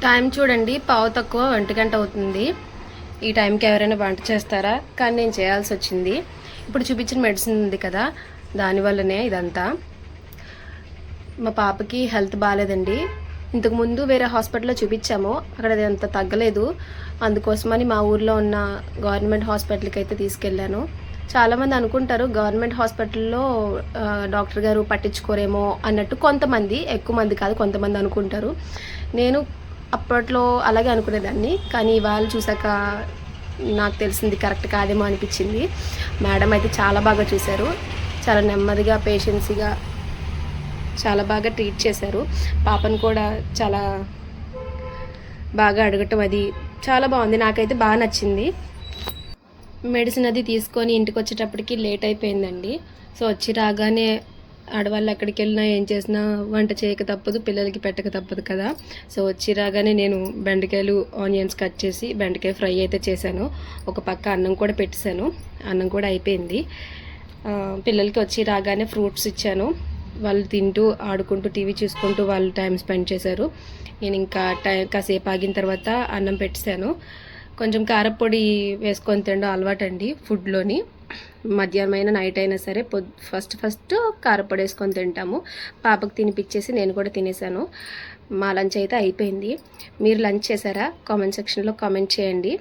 Time చూడండి, పావు తక్కువ 1 గంట అవుతుంది. ఈ టైంకి ఎవరైనా వంట చేస్తారా? కానీ నేను చేయాల్సి వచ్చింది. ఇప్పుడు చూపించిన మెడిసిన్ ఉంది కదా, దానివల్లనే ఇదంతా. మా పాపకి హెల్త్ బాగాలేదండి. ఇంతకుముందు వేరే హాస్పిటల్లో చూపించాము, అక్కడ అది అంత తగ్గలేదు. అందుకోసమని మా ఊర్లో ఉన్న గవర్నమెంట్ హాస్పిటల్కి అయితే తీసుకెళ్ళాను. చాలామంది అనుకుంటారు గవర్నమెంట్ హాస్పిటల్లో డాక్టర్ గారు పట్టించుకోరేమో అన్నట్టు. కొంతమంది, ఎక్కువ మంది కాదు, కొంతమంది అనుకుంటారు. నేను అప్పట్లో అలాగే అనుకునేదాన్ని, కానీ ఇవాళ చూసాక నాకు తెలిసింది కరెక్ట్ కాదేమో అనిపించింది. మేడం అయితే చాలా బాగా చూశారు, చాలా నెమ్మదిగా పేషెన్సీగా చాలా బాగా ట్రీట్ చేశారు. పాపను కూడా చాలా బాగా అడగటం అది చాలా బాగుంది, నాకైతే బాగా నచ్చింది. మెడిసిన్ అది తీసుకొని ఇంటికి వచ్చేటప్పటికి లేట్ అయిపోయిందండి. సో వచ్చి రాగానే ఆడవాళ్ళు ఎక్కడికి వెళ్ళినా ఏం చేసినా వంట చేయక తప్పదు, పిల్లలకి పెట్టక తప్పదు కదా. సో వచ్చి రాగానే నేను బెండకాయలు ఆనియన్స్ కట్ చేసి బెండకాయ ఫ్రై అయితే చేశాను. ఒక పక్క అన్నం కూడా పెట్టేశాను, అన్నం కూడా అయిపోయింది. పిల్లలకి వచ్చి రాగానే ఫ్రూట్స్ ఇచ్చాను. వాళ్ళు తింటూ ఆడుకుంటూ టీవీ చూసుకుంటూ వాళ్ళు టైం స్పెండ్ చేశారు. నేను ఇంకా కాసేపు ఆగిన తర్వాత అన్నం పెట్టేశాను. కొంచెం కారపొడి వేసుకొని తినడం అలవాటండి ఫుడ్లోని. మధ్యాహ్నం అయినా నైట్ అయినా సరే ఫస్ట్ కారపొడి వేసుకొని తింటాము. పాపకు తినిపించేసి నేను కూడా తినేసాను. మా లంచ్ అయితే అయిపోయింది. మీరు లంచ్ చేశారా? కామెంట్ సెక్షన్లో కామెంట్ చేయండి.